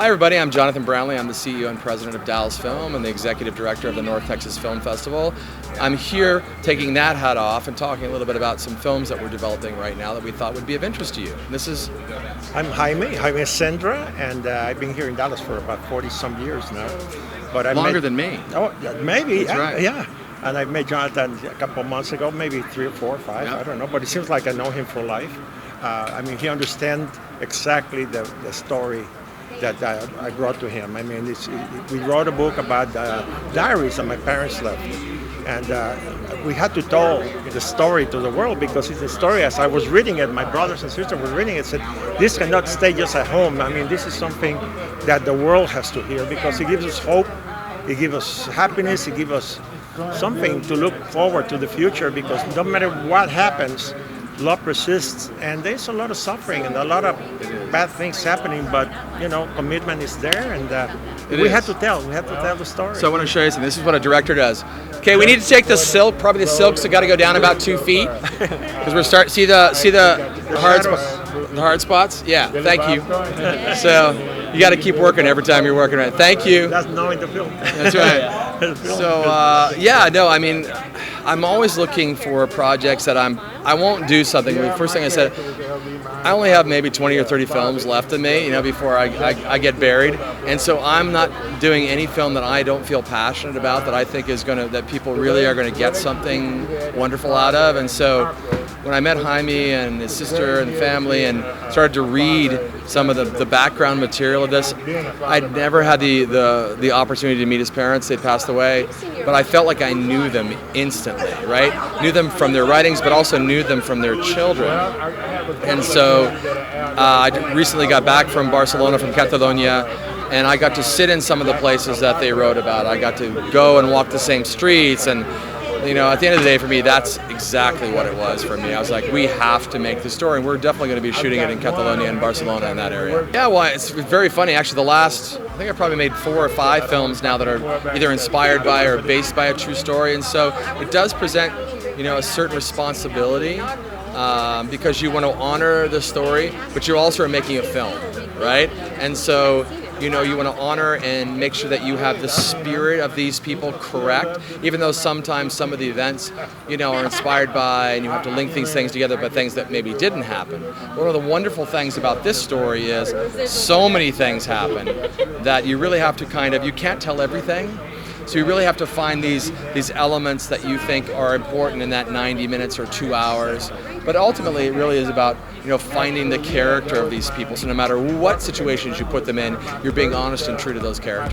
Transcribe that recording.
Hi everybody, I'm Jonathan Brownlee. I'm the CEO and President of Dallas Film and the Executive Director of the North Texas Film Festival. I'm here taking that hat off and talking a little bit about some films that we're developing right now that we thought would be of interest to you. This is... I'm Jaime Sendra, and I've been here in Dallas for about 40-some years now. But Longer than me. Oh, maybe. That's right. Yeah. And I met Jonathan a couple of months ago, maybe 3 or 4 or 5, Yep. I don't know. But it seems like I know him for life. He understands exactly the story that I brought to him. We wrote a book about diaries that my parents left. And we had to tell the story to the world because it's a story, as I was reading it, my brothers and sisters were reading it, said, this cannot stay just at home. This is something that the world has to hear because it gives us hope, it gives us happiness, it gives us something to look forward to the future because no matter what happens, love persists, and there's a lot of suffering and a lot of bad things happening, but commitment is there, and we have to tell the story. So I want to show you something. This is what a director does. Okay, we need to take the silk. Probably the silk's got to go down about 2 feet because we're starting. See the hard spots? Yeah. Thank you. So you got to keep working every time you're working on it. Thank you. That's knowing the film. That's right. So I'm always looking for projects that I won't do something. The first thing I said, I only have maybe 20 or 30 films left in me, before I get buried. And so I'm not doing any film that I don't feel passionate about, that I think that people really are going to get something wonderful out of. And so when I met Jaime and his sister and family and started to read some of the background material of this, I'd never had the opportunity to meet his parents. They'd passed away, but I felt like I knew them instantly, right? Knew them from their writings, but also knew them from their children. And so I recently got back from Barcelona, from Catalonia, and I got to sit in some of the places that they wrote about. I got to go and walk the same streets, and at the end of the day, for me, that's exactly what it was for me. I was like, we have to make the story, and we're definitely going to be shooting it in Catalonia and Barcelona, in that area. Yeah, well, it's very funny. Actually, I think I've probably made 4 or 5 films now that are either inspired by or based by a true story, and so it does present, a certain responsibility because you want to honor the story, but you also are making a film, right? And so you want to honor and make sure that you have the spirit of these people correct, even though sometimes some of the events, are inspired by, and you have to link these things together by things that maybe didn't happen. One of the wonderful things about this story is so many things happen that you really have to you can't tell everything. So you really have to find these elements that you think are important in that 90 minutes or 2 hours. But ultimately, it really is about finding the character of these people. So no matter what situations you put them in, you're being honest and true to those characters.